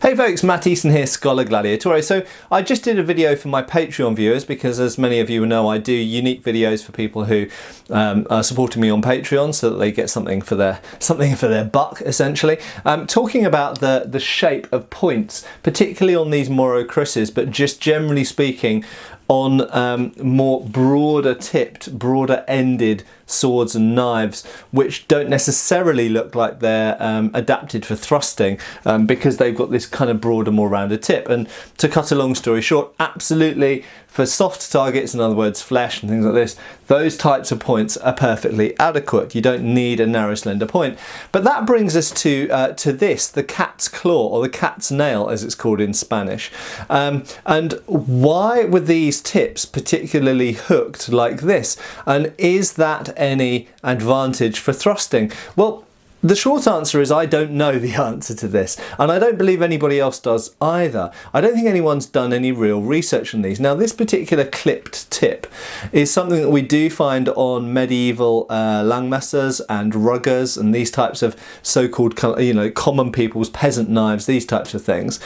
Hey folks, Matt Easton here, Scholar Gladiatore. So I just did a video for my Patreon viewers because, as many of you know, I do unique videos for people who are supporting me on Patreon so that they get something for their buck, essentially. Talking about the shape of points, particularly on these Moro Krises, but just generally speaking on more broader tipped, broader ended swords and knives, which don't necessarily look like they're adapted for thrusting because they've got this kind of broader, more rounded tip. And to cut a long story short, absolutely for soft targets, in other words flesh and things like this, those types of points are perfectly adequate. You don't need a narrow slender point. But that brings us to this, the cat's claw, or the cat's nail as it's called in Spanish. And why were these tips particularly hooked like this? And is that any advantage for thrusting? Well, the short answer is I don't know the answer to this, and I don't believe anybody else does either. I don't think anyone's done any real research on these. Now, this particular clipped tip is something that we do find on medieval langmessers and ruggers and these types of so-called, common people's peasant knives, these types of things.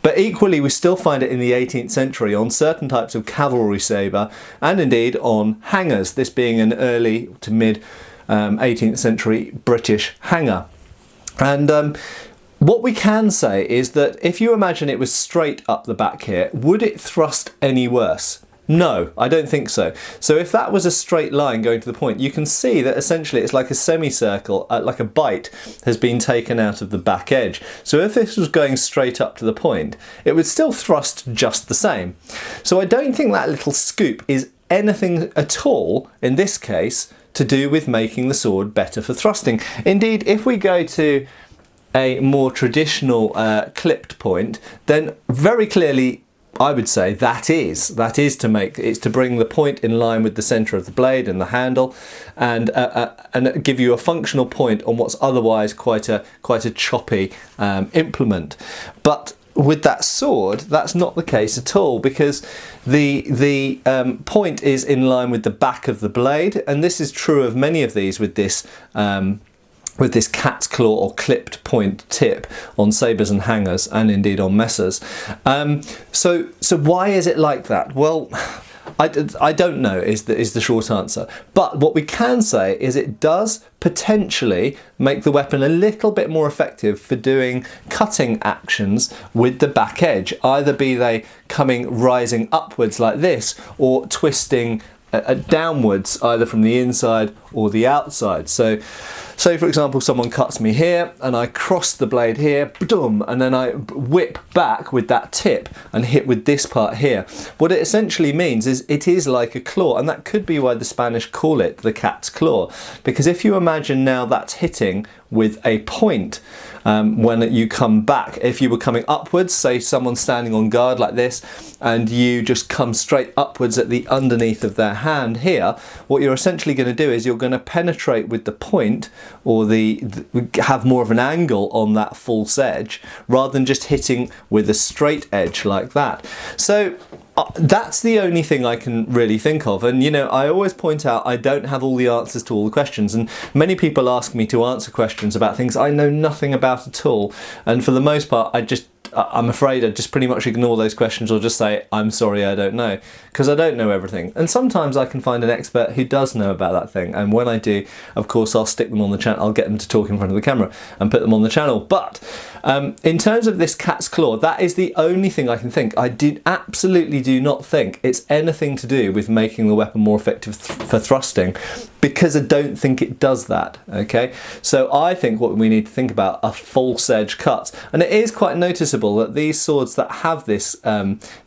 But equally, we still find it in the 18th century on certain types of cavalry sabre and indeed on hangers, this being an early to mid 18th century British hanger. And what we can say is that if you imagine it was straight up the back here, would it thrust any worse? No, I don't think so. So if that was a straight line going to the point, you can see that essentially it's like a semicircle, like a bite has been taken out of the back edge. So if this was going straight up to the point, it would still thrust just the same. So I don't think that little scoop is anything at all, in this case, to do with making the sword better for thrusting. Indeed, if we go to a more traditional clipped point, then very clearly I would say that is to bring the point in line with the center of the blade and the handle, and give you a functional point on what's otherwise quite a choppy implement. But with that sword, that's not the case at all, because the point is in line with the back of the blade, and this is true of many of these with this cat's claw or clipped point tip on sabres and hangers, and indeed on messers. So why is it like that? Well, I don't know is the short answer. But what we can say is it does potentially make the weapon a little bit more effective for doing cutting actions with the back edge, either be they rising upwards like this, or twisting downwards, either from the inside or the outside. So say for example someone cuts me here and I cross the blade here, boom, and then I whip back with that tip and hit with this part here. What it essentially means is it is like a claw, and that could be why the Spanish call it the cat's claw, because if you imagine now that's hitting with a point, when you come back, if you were coming upwards, say someone standing on guard like this, and you just come straight upwards at the underneath of their hand here, what you're essentially going to do is you're going to penetrate with the point, or have more of an angle on that false edge, rather than just hitting with a straight edge like that. So that's the only thing I can really think of. And I always point out I don't have all the answers to all the questions, and many people ask me to answer questions about things I know nothing about at all, and for the most part I'm afraid I just pretty much ignore those questions, or just say I'm sorry, I don't know, because I don't know everything. And sometimes I can find an expert who does know about that thing, and when I do, of course, I'll stick them on the channel. I'll get them to talk in front of the camera and put them on the channel. But in terms of this cat's claw, that is the only thing I can think. I absolutely do not think it's anything to do with making the weapon more effective for thrusting, because I don't think it does that. Okay, so I think what we need to think about are false edge cuts, and it is quite noticeable that these swords that have this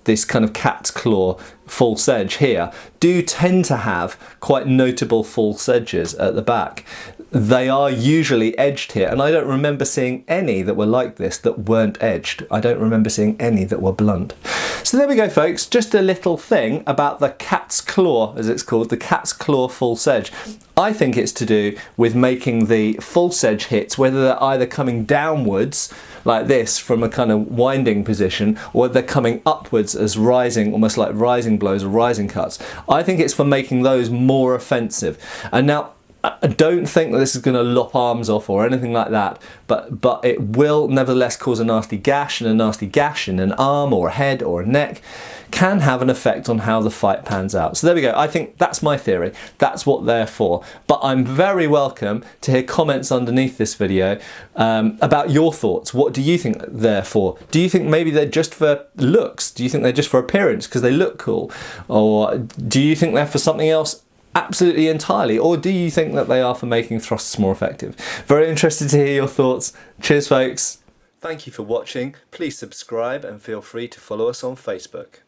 this kind of cat's claw false edge here do tend to have quite notable false edges at the back. They are usually edged here, and I don't remember seeing any that were like this that weren't edged. I don't remember seeing any that were blunt. So there we go, folks, just a little thing about the cat's claw, as it's called, the cat's claw false edge. I think it's to do with making the false edge hits, whether they're either coming downwards like this from a kind of winding position, or they're coming upwards as rising, almost like rising blows or rising cuts. I think it's for making those more offensive. And now, I don't think that this is going to lop arms off or anything like that, but it will nevertheless cause a nasty gash, and a nasty gash in an arm or a head or a neck can have an effect on how the fight pans out. So there we go. I think that's my theory. That's what they're for. But I'm very welcome to hear comments underneath this video about your thoughts. What do you think they're for? Do you think maybe they're just for looks? Do you think they're just for appearance because they look cool? Or do you think they're for something else absolutely entirely? Or do you think that they are for making thrusts more effective? Very interested to hear your thoughts. Cheers, folks. Thank you for watching. Please subscribe and feel free to follow us on Facebook.